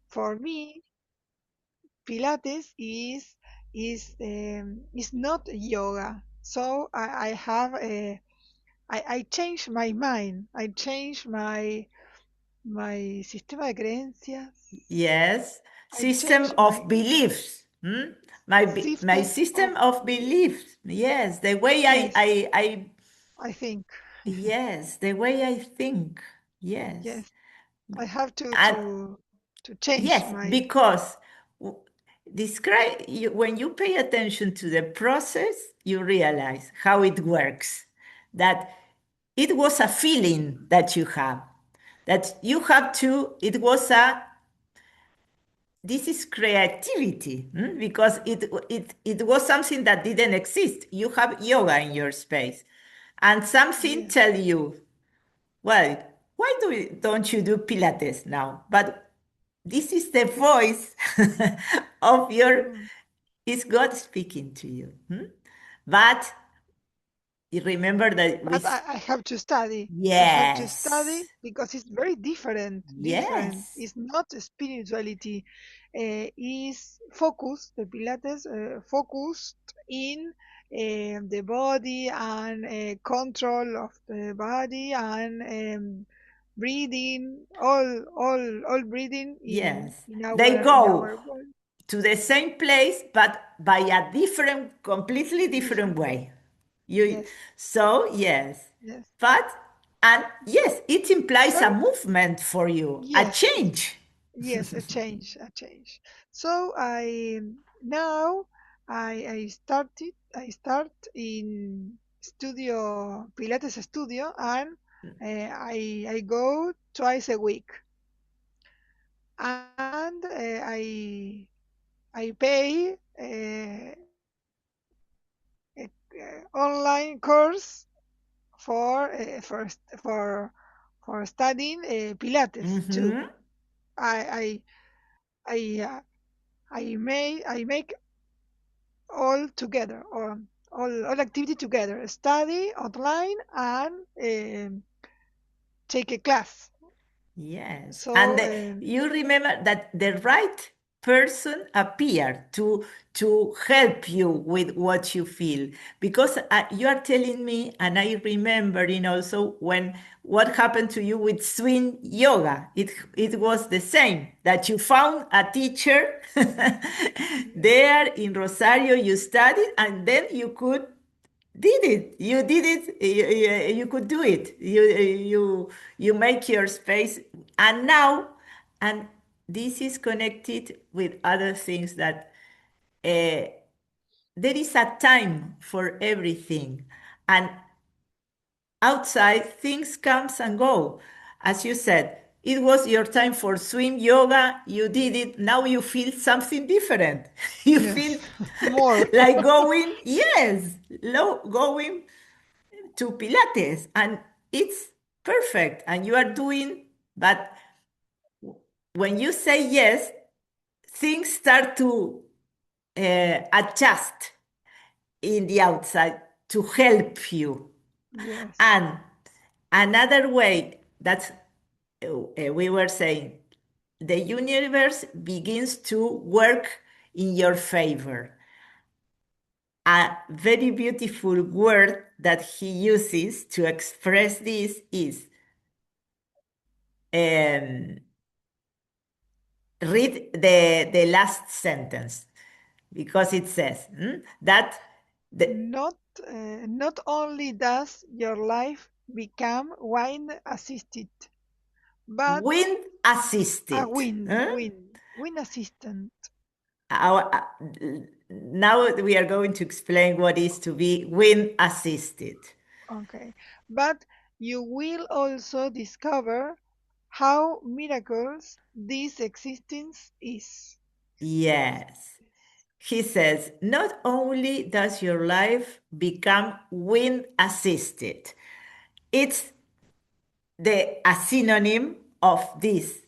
for me, Pilates is not yoga. So I have a I change my mind. I change my sistema de creencias. Yes, I system change my of beliefs. My system of system of beliefs. Yes, the way yes. I I think yes, the way I think. Yes. yes. I have And to change yes, my because w- when you pay attention to the process, you realize how it works. That it was a feeling that you have. That you have to, it was a this is creativity, because it was something that didn't exist. You have yoga in your space, and something yes. tell you, well, why don't you do Pilates now? But this is the voice of your, Mm. is God speaking to you. But you remember that we, But I have to study. I have to yes, study because it's very different. Different. yes, It's not spirituality. Is focus. The Pilates focused in the body and control of the body and breathing. All breathing yes. in They our go body. to the same place, but by a different, completely different Different way. way. You Yes. so yes, Yes. but and yes, it implies a So movement for you, a yes. change. Yes, a change, a change. So I now I start in studio Pilates studio and I go twice a week and I pay a online course for for studying Pilates too. Mhm. I I I uh, I make all together, or all activity together, study online and take a class. Yes, and So you remember that the right person appeared to help you with what you feel, because you are telling me, and I remembering also when what happened to you with swing yoga. It was the same, that you found a teacher there in Rosario. You studied, and then you could did it, you did it, you could do it, you make your space. And now, and this is connected with other things, that uh, there is a time for everything, and outside things comes and go. As you said, it was your time for swim yoga, you did it, now you feel something different. You feel yes, more. like going, yes, going to Pilates, and it's perfect, and you are doing. But when you say yes, things start to adjust in the outside to help you. Yes, And another way, that's we were saying, the universe begins to work in your favor. A very beautiful word that he uses to express this is, um, read the last sentence, because it says, that the not not only does your life become wind assisted, but wind a assisted. wind assistant. Our, now we are going to explain what is to be wind assisted. Okay, but you will also discover how miracles this existence is. Yes. He says, not only does your life become wind assisted, it's a synonym of this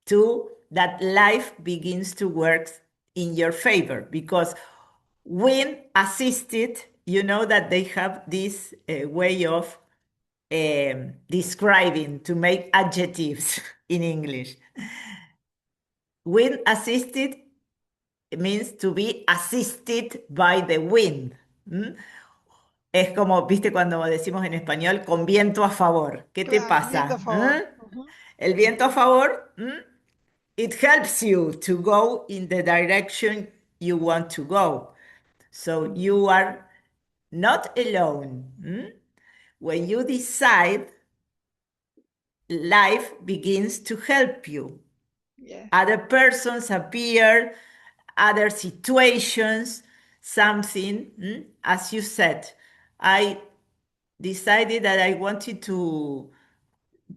too, that life begins to work in your favor, because when assisted, you know that they have this way of describing, to make adjectives in English. Wind assisted means to be assisted by the wind. ¿Mm? Es como, viste, cuando decimos en español, con viento a favor. ¿Qué te Claro, viento a pasa? favor. ¿Eh? El viento a favor, it helps you to go in the direction you want to go. So Ujú. you are not alone. When you decide, life begins to help you. Yes, Other persons appear, other situations, something. As you said, I decided that I wanted to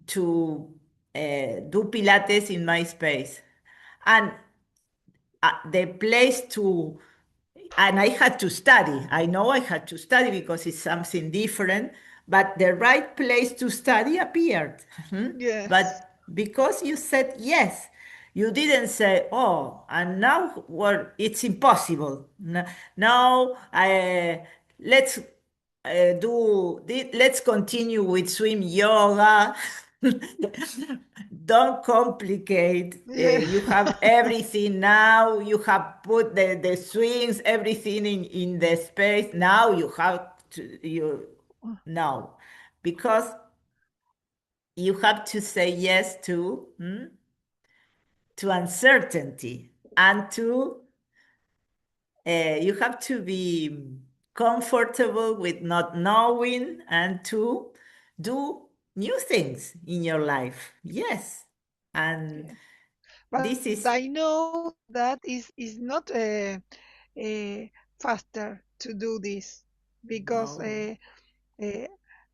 do Pilates in my space, and the place to, and I had to study. I know I had to study because it's something different, but the right place to study appeared. yes, But because you said yes, you didn't say, oh, and now, well, it's impossible. Now, let's let's continue with swim yoga. Don't complicate. yeah, You have everything now. You have put the swings, everything in the space. Now you have to, you, no, because you have to say yes to uncertainty, and to you have to be comfortable with not knowing, and to do new things in your life. Yes. And yeah. But this is I know that is not faster to do this because no. uh,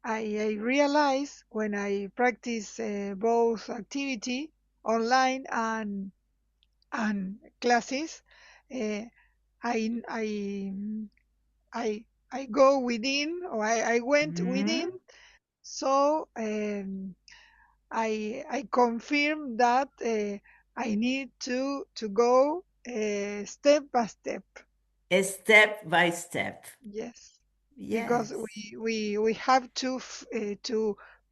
I realize when I practice both activity online and classes, uh, I I I go within or I went within, Mm, so I confirm that I need to go step by step. step by step. Yes, because Yes. we have to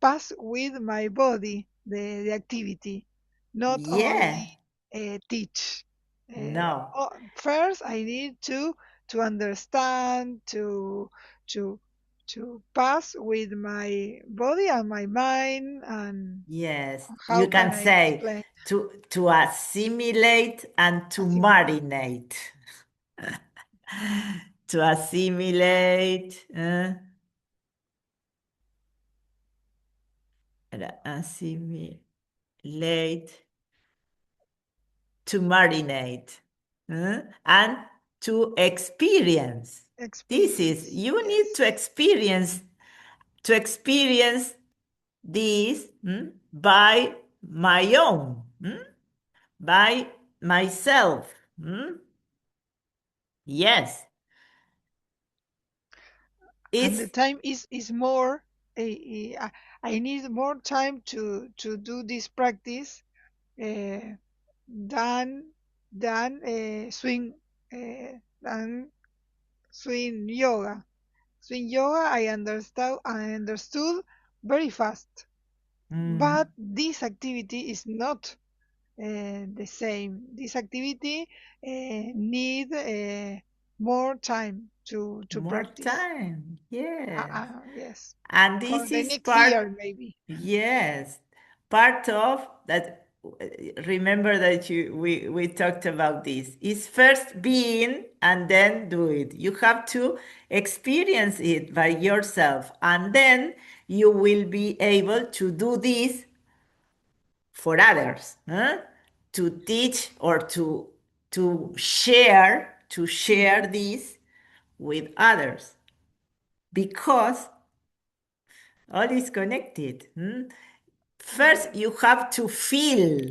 pass with my body the activity, not only Yeah. teach. No. First, I need to understand to to pass with my body and my mind, and Yes. how You can can I say explain? to assimilate and to Assimilate. marinate. To assimilate, assimilate, to marinate, and to experience. This is, Experience. you need Yes. to experience this, by my own, by myself. Yes, And the it's time is more. I need more time to do this practice uh, than swing than swing yoga. Swing yoga I understood very fast, mm, but this activity is not the same. This activity need more time to more practice. time. Yes. Yes, And for this the is next part, year maybe. yes, part of that. Remember that we talked about this. Is first being and then do it. You have to experience it by yourself, and then you will be able to do this for others, to teach or to share Mhm. this with others, because all is connected. First, Yes, you have to feel.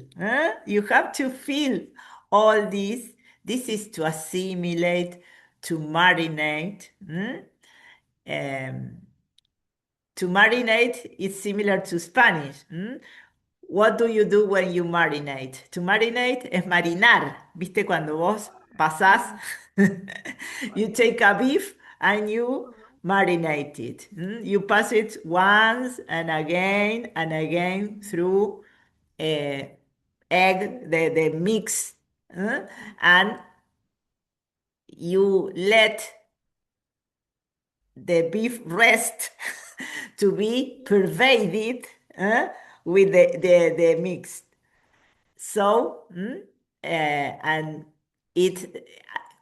You have to feel all this. This is to assimilate, to marinate. Um, to marinate is similar to Spanish. What do you do when you marinate? To marinate es marinar. ¿Viste cuando vos pasás? yes. You Yes. take a beef and you marinate it. You pass it once and again through uh, egg, the mix. uh, and you let the beef rest to be pervaded with the mix. So, and it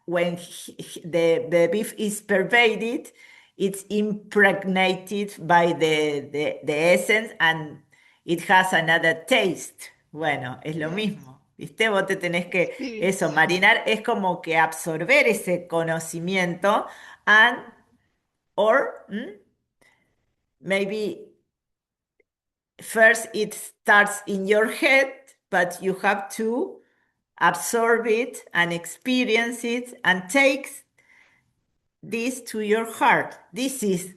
when the beef is pervaded, it's impregnated by the essence and it has another taste. Bueno, es lo Yes, mismo. ¿Viste? Vos te tenés que, eso, experience. marinar es como que absorber ese conocimiento and, or maybe first it starts in your head, but you have to absorb it and experience it and take this to your heart. This is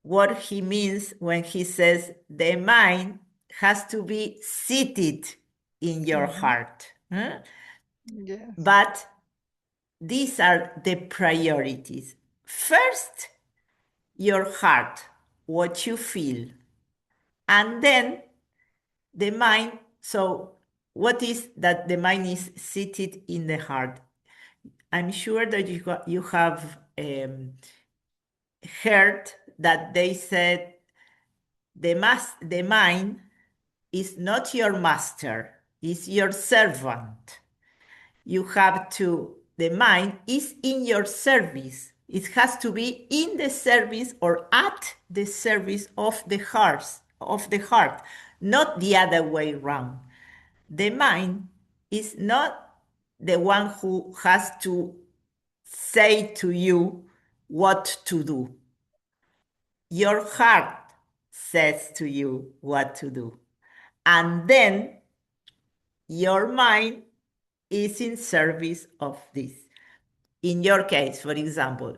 what he means when he says the mind has to be seated in your Hmm. heart. Yes, But these are the priorities. First, your heart, what you feel, and then the mind. So, what is that the mind is seated in the heart? I'm sure that you have heard that they said the mind is not your master, is your servant. You have to, the mind is in your service. It has to be in the service or at the service of the heart, not the other way around. The mind is not the one who has to say to you what to do. Your heart says to you what to do. And then your mind is in service of this. In your case, for example,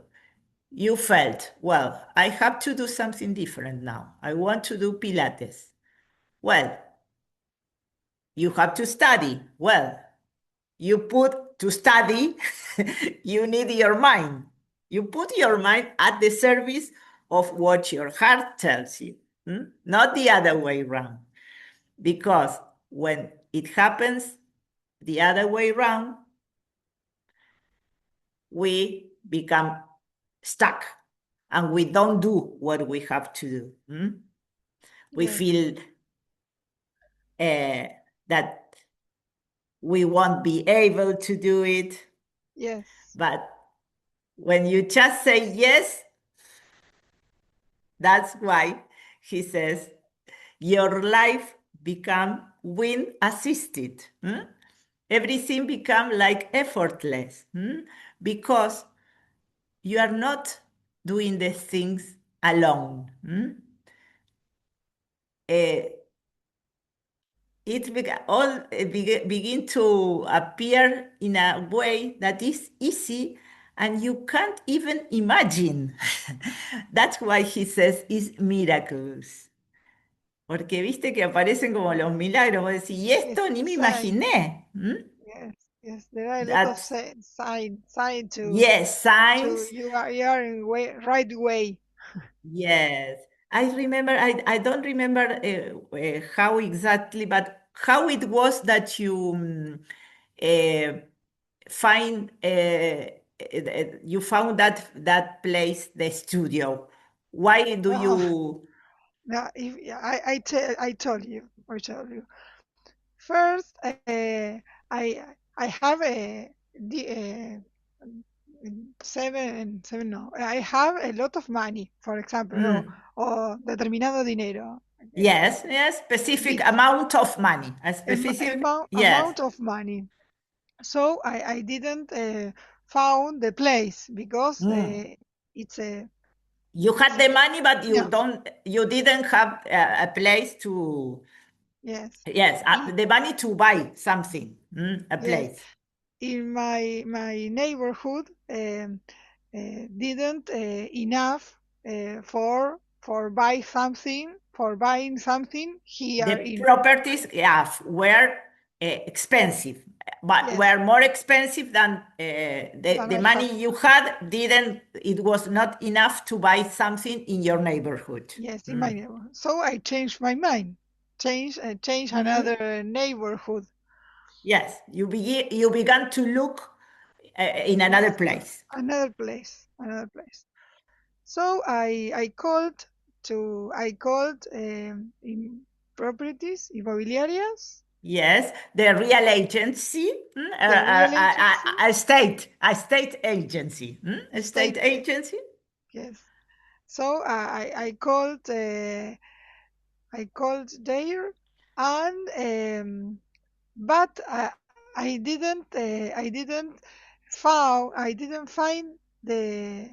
you felt, well, I have to do something different now. I want to do Pilates. Well, you have to study. Well, you put to study, you need your mind. You put your mind at the service of what your heart tells you, not the other way around. Because when it happens the other way around, we become stuck and we don't do what we have to do. We yes, feel that we won't be able to do it. yes, But when you just say yes, that's why he says your life become wind assisted. Everything become like effortless because you are not doing the things alone. Uh, it begin to appear in a way that is easy and you can't even imagine. That's why he says it's miracles. Porque viste que aparecen como los milagros. Vos decís, y yes, esto ni me sign. imaginé. Yes, yes. There are a lot of That's, sign yes, to signs. you are in right way. Yes. I remember, I don't remember how exactly, but how it was that you uh, find you found that place, the studio. Why do Oh, you? now if I told you. First, I have seven no. I have a lot of money, for example, Mm, o determinado dinero. yes, yes, specific Big amount of money, a specific. Yes. amount of money. So I didn't found the place because Mm. it's a You it's had the money, but enough. you didn't have a place to. Yes. Yes, I, the money to buy something, a yes. place. In my neighborhood didn't enough for buying something here The in properties, yeah, were expensive, but yes were more expensive than than the I have. money you had didn't, it was not enough to buy something in your neighborhood. Yes, in my Mm. neighborhood. So I changed my mind. Change Mhm. another neighborhood. Yes, you began to look in another Yes, place. another place. So I called in properties inmobiliarias, Yes, the real agency, the real agency, a state agency, a state state. agency. Yes. So I called there, and but I didn't find the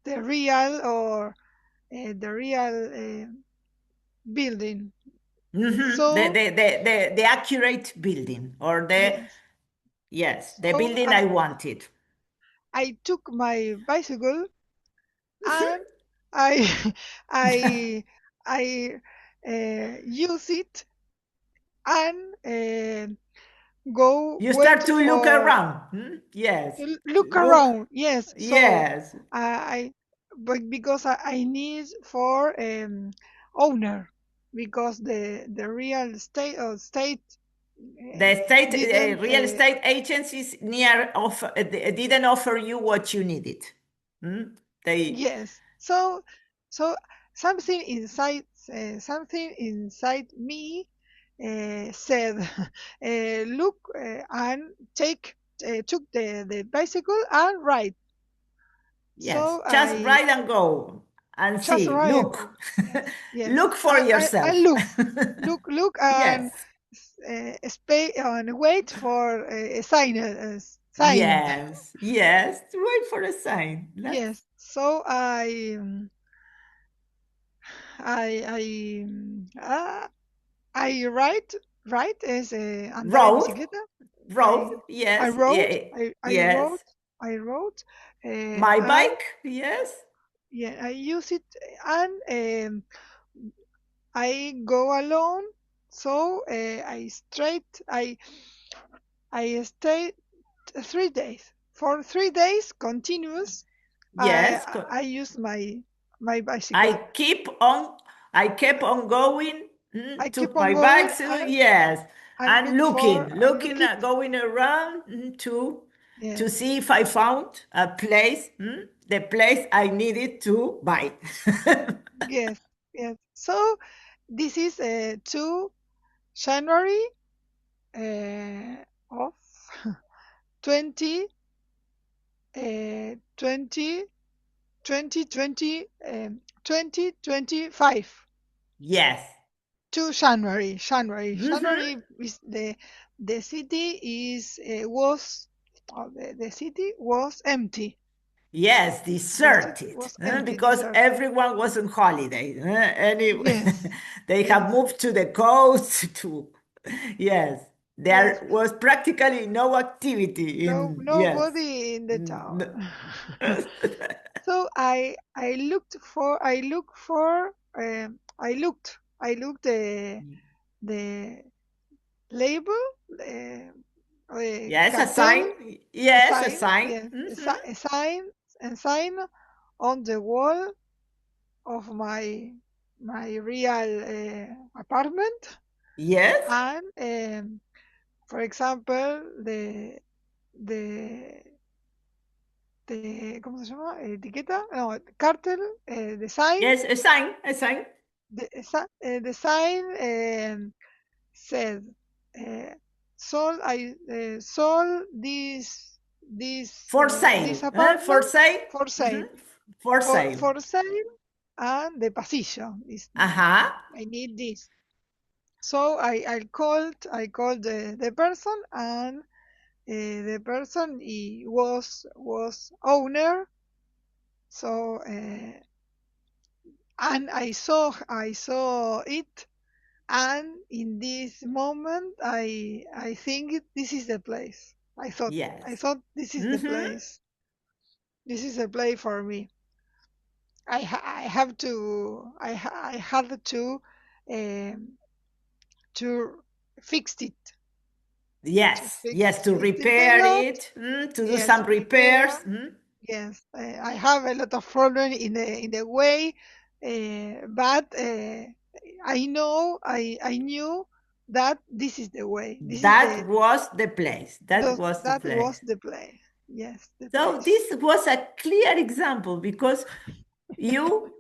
real or the real building. So The accurate building or the yes. yes, the So building I wanted. I took my bicycle and I I I use it and go You wait start to look for around. Yes, look look. around. Yes. So Yes, I but because I need for owner, because the real estate or state the state didn't real estate agencies didn't offer you what you needed. Hmm? They yes. So something something inside me said, look and took the bicycle and ride. yes, So just I ride and go and just see. ride and Look, go. Yes, yes. look for I yourself. look and Yes, and wait for a sign. Sign. yes, yes. Wait for a sign. That's Yes. So I ride as andar en road, bicicleta. road. I I Yes, rode. yeah, I rode. yes. I rode. My And bike. Yes, yeah, I use it and I go alone. So I stayed 3 days. For 3 days continuous, yes. I use my I bicycle. keep on, I kept on going, I took keep on my going bike, so yes, and and look for and look looking, it. going around to Yes, see if I found a place, the place I needed to buy. yes, yes. So this is 2 January of 20 20 2020 2025. Yes. 2 January. Hmm. January is the city is was the city was empty. Yes, The city deserted, was empty, because deserted. everyone was on holiday. Yes, They have yes. moved to the coast to, yes, Yes, there was practically no activity no in, yes. nobody in the town. N- So I looked the label, Yes, a cartel, sign. Yes, a sign. yes, a sign on the wall of my real apartment, Yes, and for example the ¿cómo se llama? Etiqueta, no, cartel, design, yes, a sign, a sign. design said, uh, sold For sale. this For apartment sale. for sale, For sale. for sale, and the pasillo is, Uh-huh. I need this. So I called the person, and the person he was owner. So and I saw it, and in this moment I think this is the place. I Yes. thought this is the Hmm. place. This is the place for me. I have to I had um, to fix it, Yes. Yes, to fix it a repair lot. it, to do Yes, some to repair. repairs. Yes, I have a lot of problem in the way, but I knew that this is the way. This is That was the place. That was the that place. was the place. Yes, the So place. this was a clear example because you,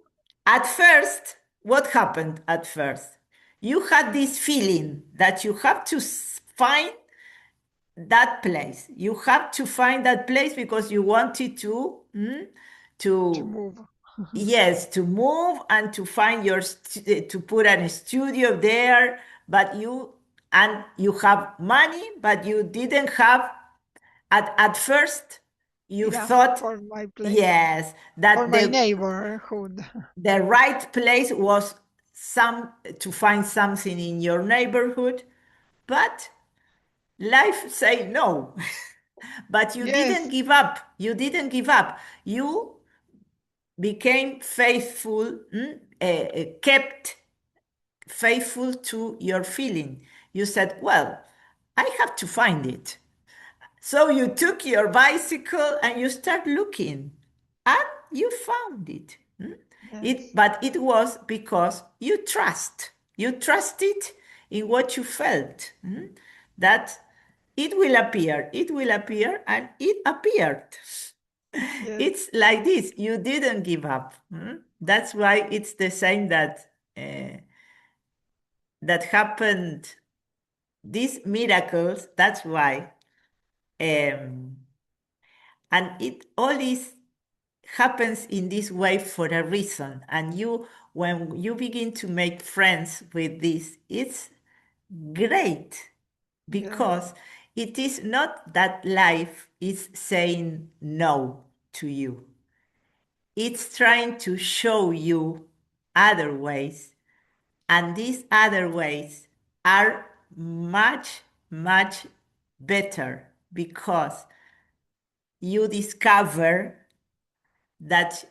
at first, what happened at first? You had this feeling that you have to find that place. You have to find that place because you wanted To to move. yes, to move and to find to put a studio there, but you have money, but you didn't have at first you Enough thought for my place, yes for that my neighborhood. the right place was some to find something in your neighborhood, but life say no. But you didn't Yes, give up. You didn't give up. You became faithful, kept faithful to your feeling. You said, well, I have to find it. So you took your bicycle and you start looking and you found it. yes, But it was because you trust. You trusted in what you felt. That it will appear. It will appear and it appeared. yes, It's like this. You didn't give up. That's why it's the same that happened. These miracles. That's why, um, and it always happens in this way for a reason. And when you begin to make friends with this, it's great yes, because it is not that life is saying no to you. It's trying to show you other ways, and these other ways are much, much better because you discover that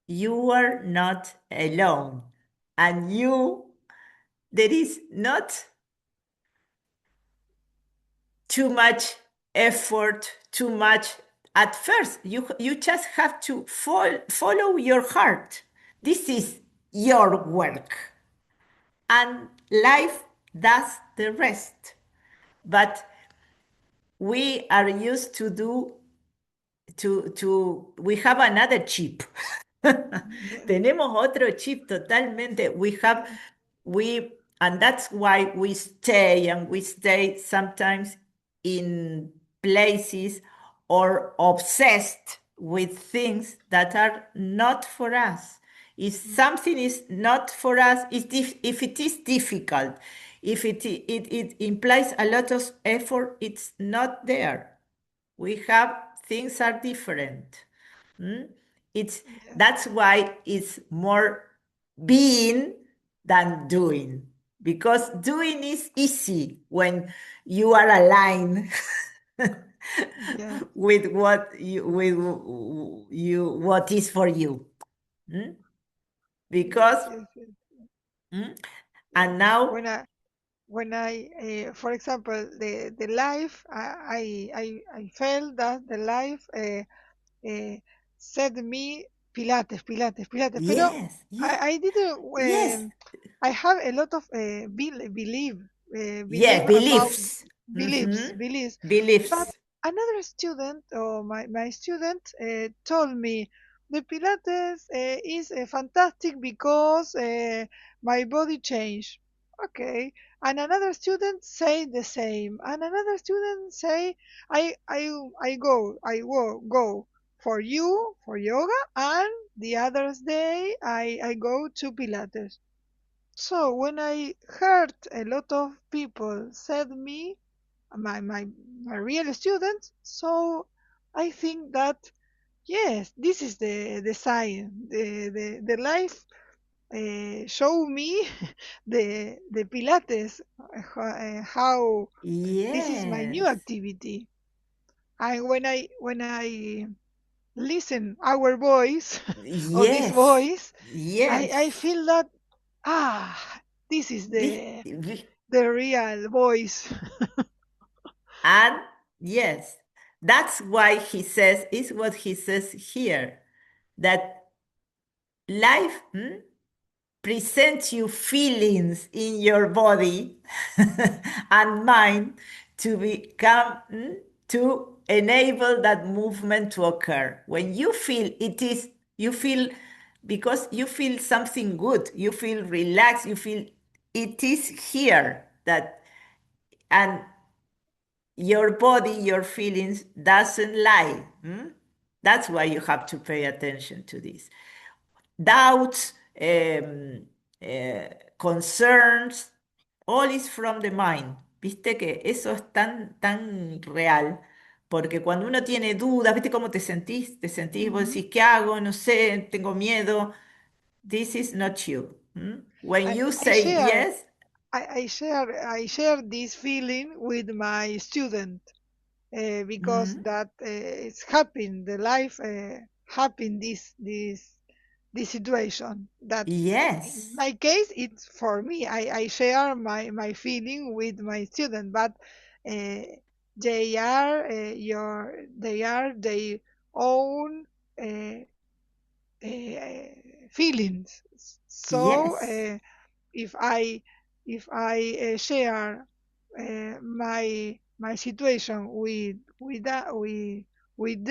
you are not alone and there is not too much effort, too much. At first, you just have to follow your heart. This is your work, and life does the rest. But we are used to do we have another chip. yes, Tenemos otro chip totalmente. yes, And that's why we stay sometimes in places or obsessed with things that are not for us. If something is not for us, if it is difficult, if it implies a lot of effort, it's not there. We have things are different. Mm? It's yes, That's why it's more being than doing, because doing is easy when you are aligned yes, with what is for you. Mm? yes, Because yes, yes, mm? yes. And now When I, for example, the life, I felt that the life uh, said me Pilates, Pilates, Pilates. Pero yes, yes, I didn't. yes, I have a lot of believe yes, about beliefs. beliefs, Mhm. beliefs. But Beliefs. another student or my student told me the Pilates is fantastic because my body changed. Okay, and another student say the same, and another student say I go for you for yoga, and the other day I go to Pilates. So when I heard a lot of people said me my real students, so I think that yes, this is the sign. The life show me the Pilates, how this is my new Yes, activity. And when I listen our voice or this yes, voice, I yes. feel that ah, this is the real voice. And yes, that's why he says, is what he says here, that life, present you feelings in your body and mind to become to enable that movement to occur. When you feel it is, you feel because you feel something good, you feel relaxed, you feel it is here that, and your body, your feelings doesn't lie. That's why you have to pay attention to this. Doubts, concerns, all is from the mind. Viste que eso es tan, tan real, porque cuando uno tiene dudas, ¿viste cómo te sentís? Te sentís, vos Mhm. decís, ¿qué hago? No sé, tengo miedo. This is not you. When And you say yes, I share this feeling with my student, because mm, that is happen the life happen this situation that in yes, my case it's for me. I share my feeling with my student, but uh, they are their own uh, uh, feelings. So yes, if I share my situation with their with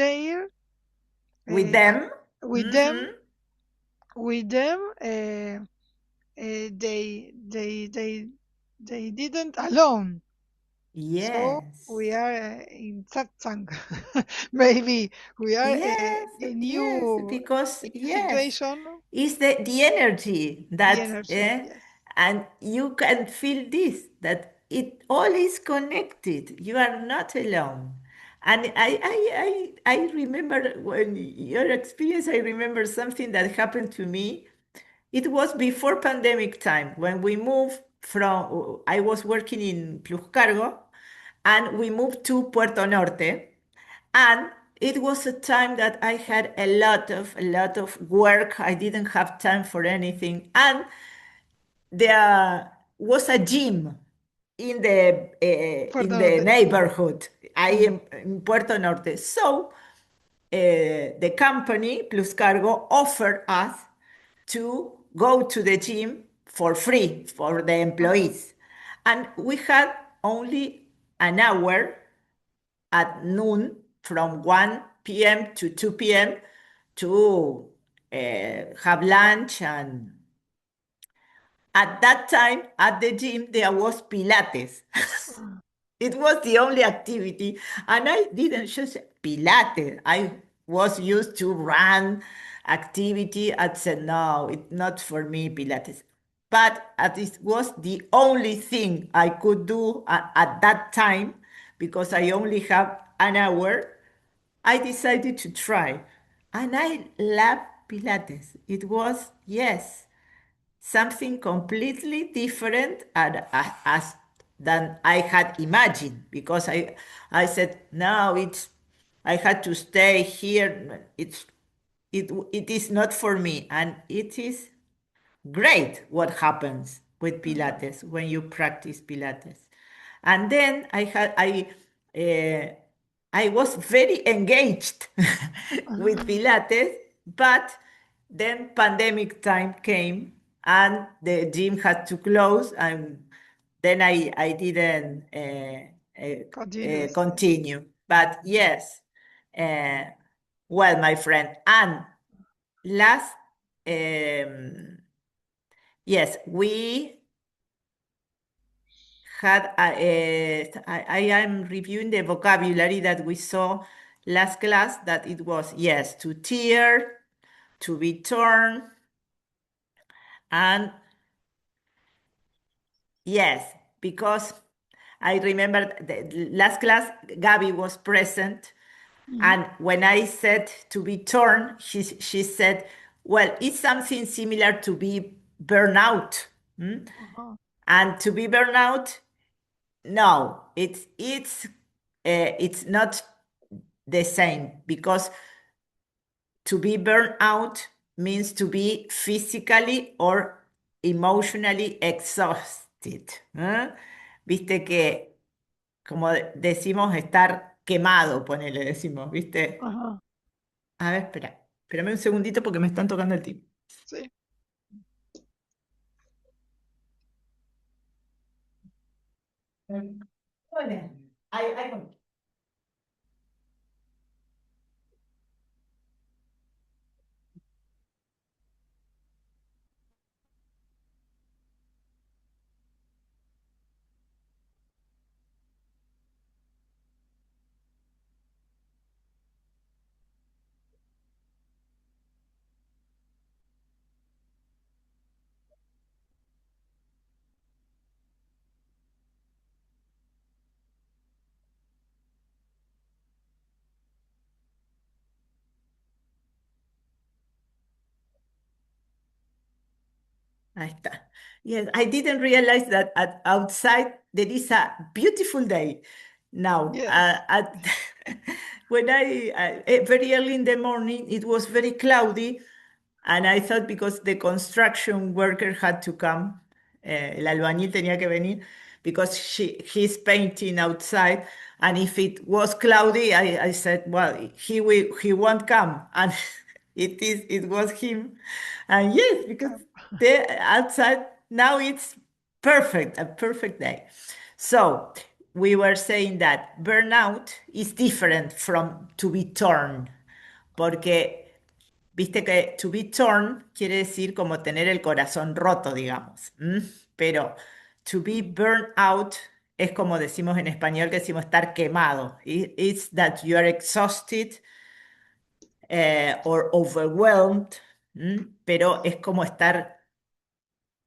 uh, them. with them Mhm. with them they didn't alone. So we Yes. are in satsang. Maybe we are Yes, a yes, new because yes, situation. it's the energy The that energy, yes. and you can feel this that it all is connected. You are not alone. And I remember when your experience, I remember something that happened to me. It was before pandemic time when we moved from, I was working in Plus Cargo and we moved to Puerto Norte. And it was a time that I had a lot of work. I didn't have time for anything. And there was a gym Puerto in the Norte. neighborhood. I Mhm. am in Puerto Norte. So the company, Plus Cargo, offered us to go to the gym for free for the Uh-huh. employees. And we had only an hour at noon from 1 p.m. to 2 p.m. to have lunch. And at that time, at the gym, there was Pilates. Uh, It was the only activity. And I didn't choose Pilates. I was used to run activity. I said, no, it's not for me, Pilates. But it was the only thing I could do at that time because I only have an hour. I decided to try. And I love Pilates. It was, yes, something completely different as than I had imagined because I said no, it's I had to stay here. It is not for me, and it is great what happens with mhm. Pilates when you practice Pilates. And then uh, I was very engaged with Uh-huh. Pilates, but then pandemic time came and the gym had to close, and then I didn't Continuous, yes. continue. But yes, uh, well, my friend, and last. Um, Yes, we had, I am reviewing the vocabulary that we saw last class, that it was, yes, to tear, to be torn, and yes, because I remember the last class, Gabby was present, Mhm. and when I said to be torn, she said, well, it's something similar to be burnout. Uh-huh. And to be burnout, no, it's not the same because to be burned out means to be physically or emotionally exhausted. ¿Eh? Viste que, como decimos, estar quemado, ponele, decimos, ¿viste? Uh-huh. A ver, espérame un segundito porque me están tocando el timbre. Sí. Hola. I Ahí está. Yes, I didn't realize that outside there is a beautiful day now. Yes. When very early in the morning, it was very cloudy, and I thought because the construction worker had to come, el albañil tenía que venir, because he's painting outside, and if it was cloudy, I said, well, he won't come, and it was him, and yes, because Come. the outside now it's perfect, a perfect day. So we were saying that burnout is different from to be torn, porque viste que to be torn quiere decir como tener el corazón roto, digamos. Pero to be Mm. burned out es como decimos en español, que decimos estar quemado. It's that you are exhausted or overwhelmed, pero es como estar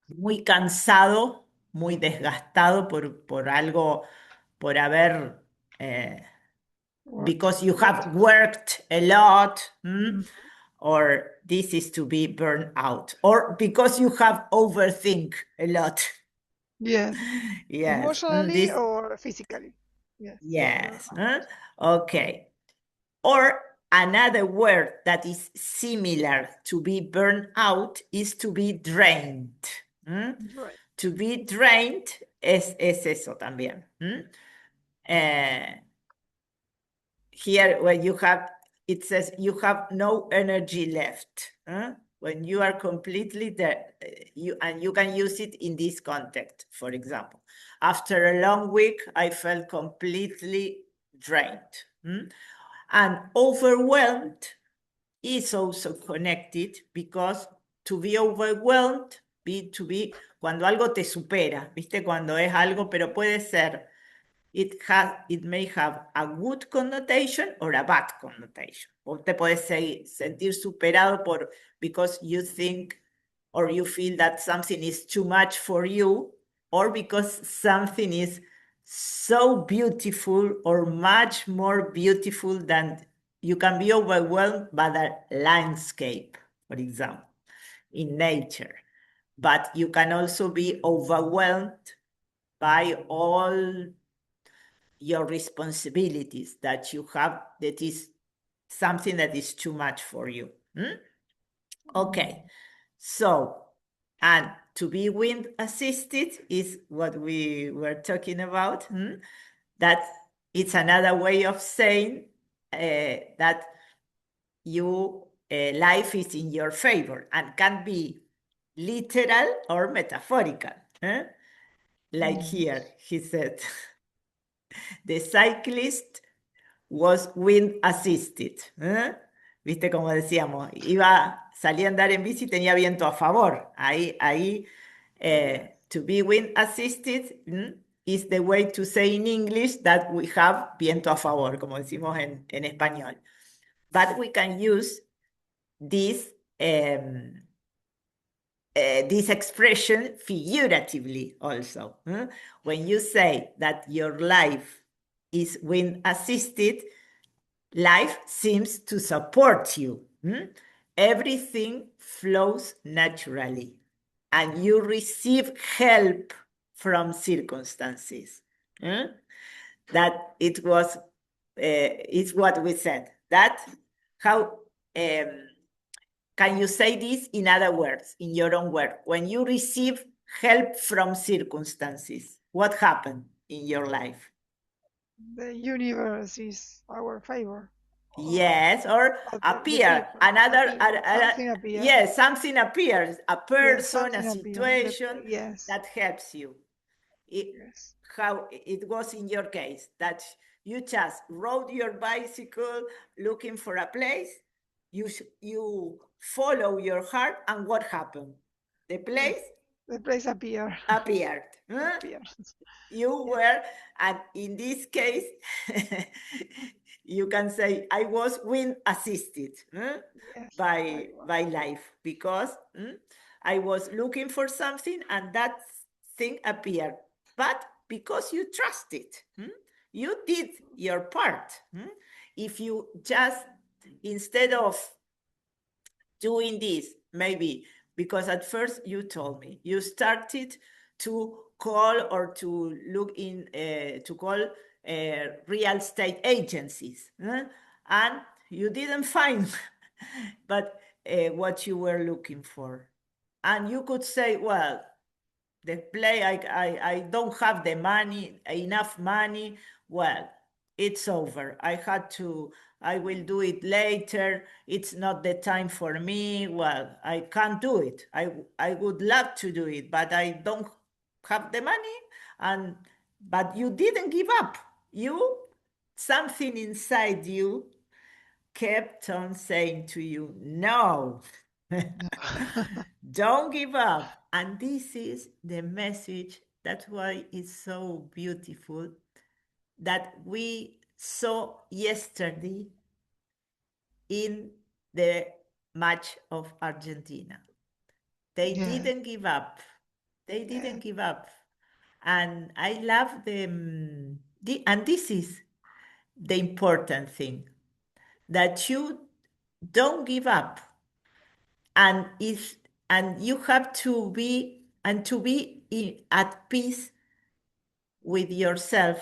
muy cansado, muy desgastado por algo, por haber, eh, What? because you What? have worked a lot, Mm. or this is to be burned out, or because you have overthink a lot. Yes. Yes, Emotionally this, or physically. Yes. yes. Burnout. Okay. Or another word that is similar to be burned out is to be drained. Right. To be drained es eso también. Eh, Here, when you have, it says you have no energy left. When you are completely there, and you can use it in this context, for example. After a long week, I felt completely drained. And overwhelmed is also connected because to be overwhelmed, cuando algo te supera, ¿viste? Cuando es algo, pero puede ser, it may have a good connotation or a bad connotation. Vos te podés sentir superado because you think or you feel that something is too much for you, or because something is so beautiful or much more beautiful than you can be overwhelmed by the landscape, for example, in nature. But you can also be overwhelmed by all your responsibilities that you have, that is something that is too much for you. Mm. Okay, so, and to be wind assisted is what we were talking about. That it's another way of saying that you life is in your favor and can be literal or metaphorical. Like here, Yes. he said, the cyclist was wind assisted. ¿Viste como decíamos? Salía a andar en bici y tenía viento a favor. Ahí, Yes. to be wind assisted is the way to say in English that we have viento a favor, como decimos en español. But we can use this, this expression figuratively also. When you say that your life is wind assisted, life seems to support you. Everything flows naturally, and you receive help from circumstances. That it was, is what we said. That how can you say this in other words, in your own word? When you receive help from circumstances, what happened in your life? The universe is our favor. Or Yes, or the appear. people. Another, Appear. Something appear. yes, something appears, a Yes, person, a something appear. situation Yes. that helps you. Yes. how it was in your case, that you just rode your bicycle looking for a place, you follow your heart, and what happened? The Yes. place The place appear. appeared. Huh? Appear. You Yes. were, and in this case, you can say I was wind assisted, Yes. I by was. life, because I was looking for something and that thing appeared, but because you trusted, you did your part. If you just, instead of doing this, maybe because at first you told me you started to call or to look in, to call real estate agencies, and you didn't find but what you were looking for, and you could say, well, the play, I don't have the money, enough money. Well, it's over. I will do it later. It's not the time for me. Well, I can't do it. I would love to do it, but I don't have the money. And but you didn't give up. You, something inside you kept on saying to you, no. Don't give up. And this is the message. That's why it's so beautiful that we saw yesterday in the match of Argentina. They Yes. didn't give up. They didn't Yes. give up. And I love them. And this is the important thing, that you don't give up. And if and you have to be, and to be at peace with yourself,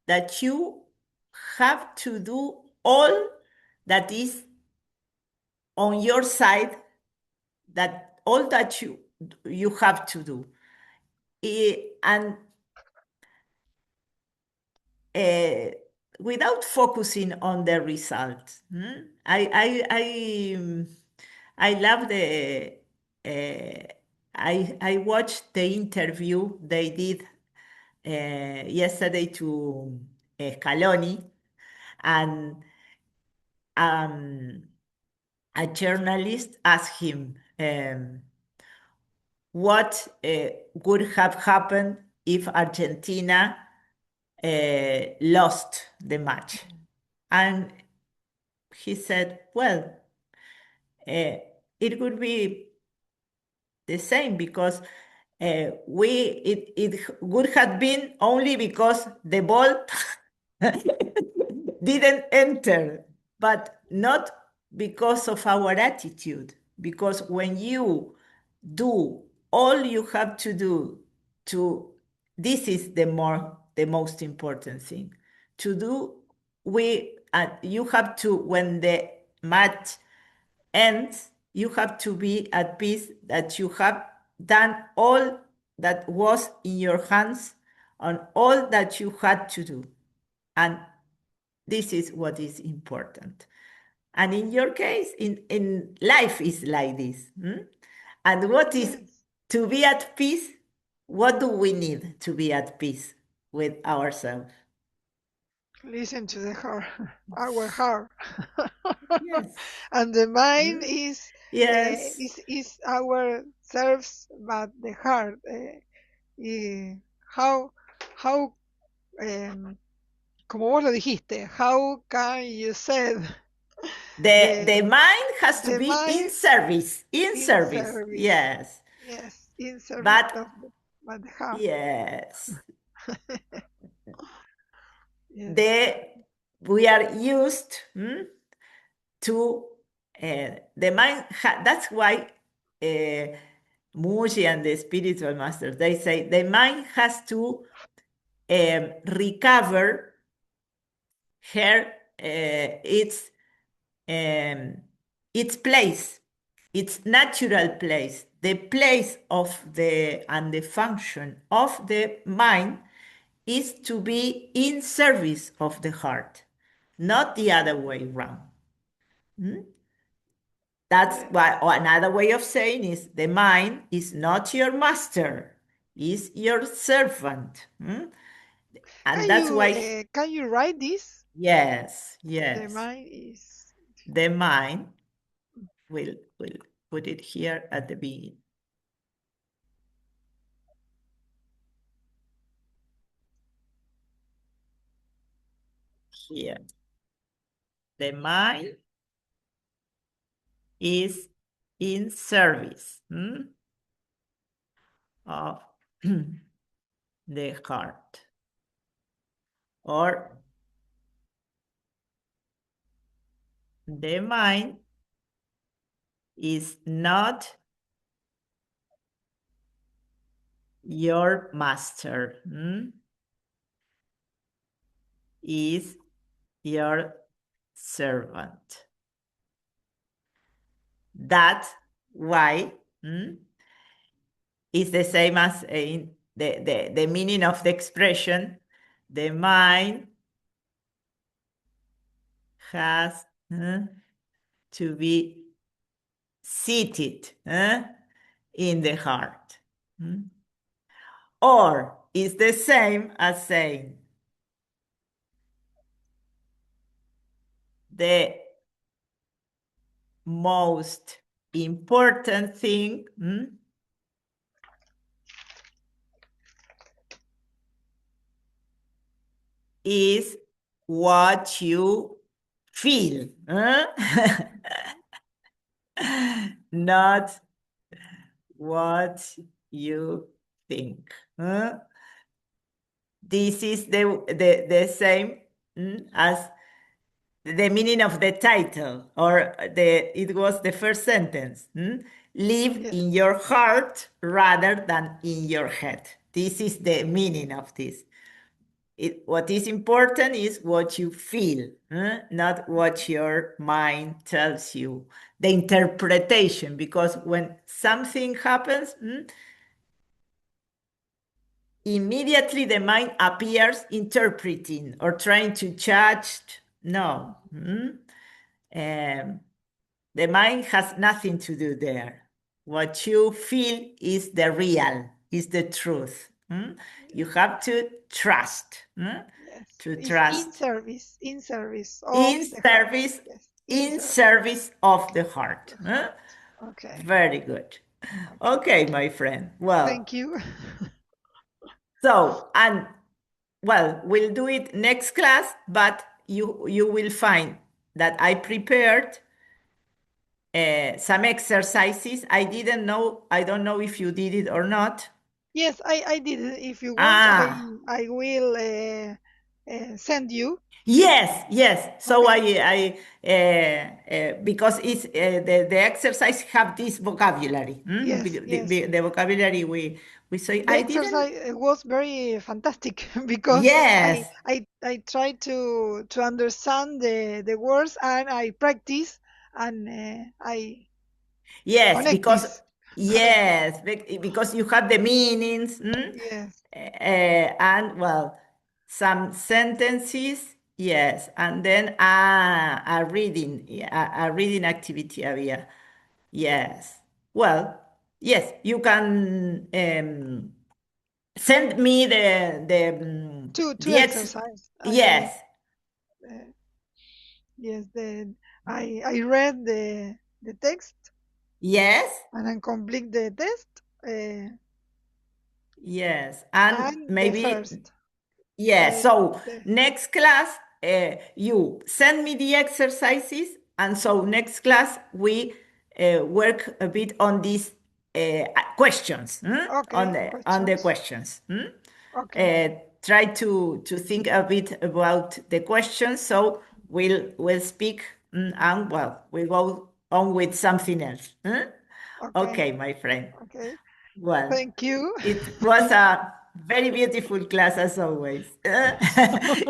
that you have to do all that is on your side, that all that you have to do. And uh, without focusing on the result. I love the I watched the interview they did yesterday to Scaloni, and um, a journalist asked him, what would have happened if Argentina lost the match. And he said, well, it would be the same, because it would have been only because the ball didn't enter, but not because of our attitude. Because when you do all you have to do to, this is the most important thing to do. You have to, when the match ends, you have to be at peace that you have done all that was in your hands, on all that you had to do. And this is what is important. And in your case, in life is like this. And what is Yes. to be at peace? What do we need to be at peace with ourselves? Listen to the heart, our heart, Yes. and the mind Mm. is Yes. our serves, but the heart. How how como vos lo dijiste, how can you say The the mind has to the be in mind service. In in service. service? Yes. Yes, in service But of but the heart. yes, Yes, the we are used to the mind. That's why uh, Muji and the spiritual masters, they say the mind has to recover her um, its place, its natural place, the place of the and the function of the mind is to be in service of the heart, not the other way around. Hmm? That's yes, why, or another way of saying is, the mind is not your master. is your servant. And that's why, Can you write this? yes, The yes, mind is the mind will put it here at the beginning. Here. The mind is in service of the heart. Or the mind is not your master, is your servant. That's why it's the same as in the meaning of the expression. The mind has to be seated in the heart. Or it's the same as saying the most important thing is what you feel, not what you think. This is the same as the meaning of the title, or it was the first sentence. Live in yes. your heart rather than in your head. This is the meaning of this. What is important is what you feel, not what your mind tells you. The interpretation, because when something happens, immediately the mind appears interpreting or trying to judge. No. Um, the mind has nothing to do there. What you feel is the real, is the truth. You have to trust, Yes. to It's trust in service of in the heart. service, Yes. In in service service of the of heart. the heart. Okay. Very good. Okay. Okay, my friend. Well, Thank you. so and well, we'll do it next class, but you will find that I prepared some exercises. I don't know if you did it or not. Yes, I did. If you want, Ah, I will send you. yes, yes. So Okay. because it's the exercise have this vocabulary. Yes, yes. The vocabulary we say. The I didn't. exercise was very fantastic because Yes, I try to understand the words and I practice and I yes, connect because this. yes, because you have the meanings, Yes. and well, some sentences. Yes, and then a reading, a reading activity area. Yes. Well, yes, you can send me Two the ex. exercise. Yes, Uh, yes. I read the text yes, and I complete the test yes, and and the maybe first. yes. So The next class, you send me the exercises, and so next class we work a bit on these questions, okay on the questions. questions. Okay. Try to think a bit about the questions. So we'll speak, and well, we'll go on with something else. Okay. Okay, my friend. Okay. Well, Thank you. it was a very beautiful class as always.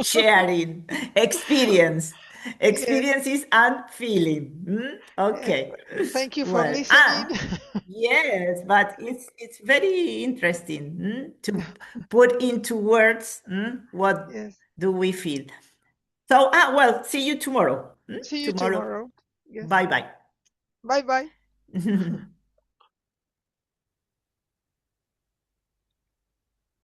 Sharing Yes. experiences and feeling. Yes. Okay. Thank you for Well, listening. yes, but it's very interesting to put into words what Yes. do we feel. So, well, see you tomorrow. See you Tomorrow. tomorrow. Yes. Bye bye. Bye bye.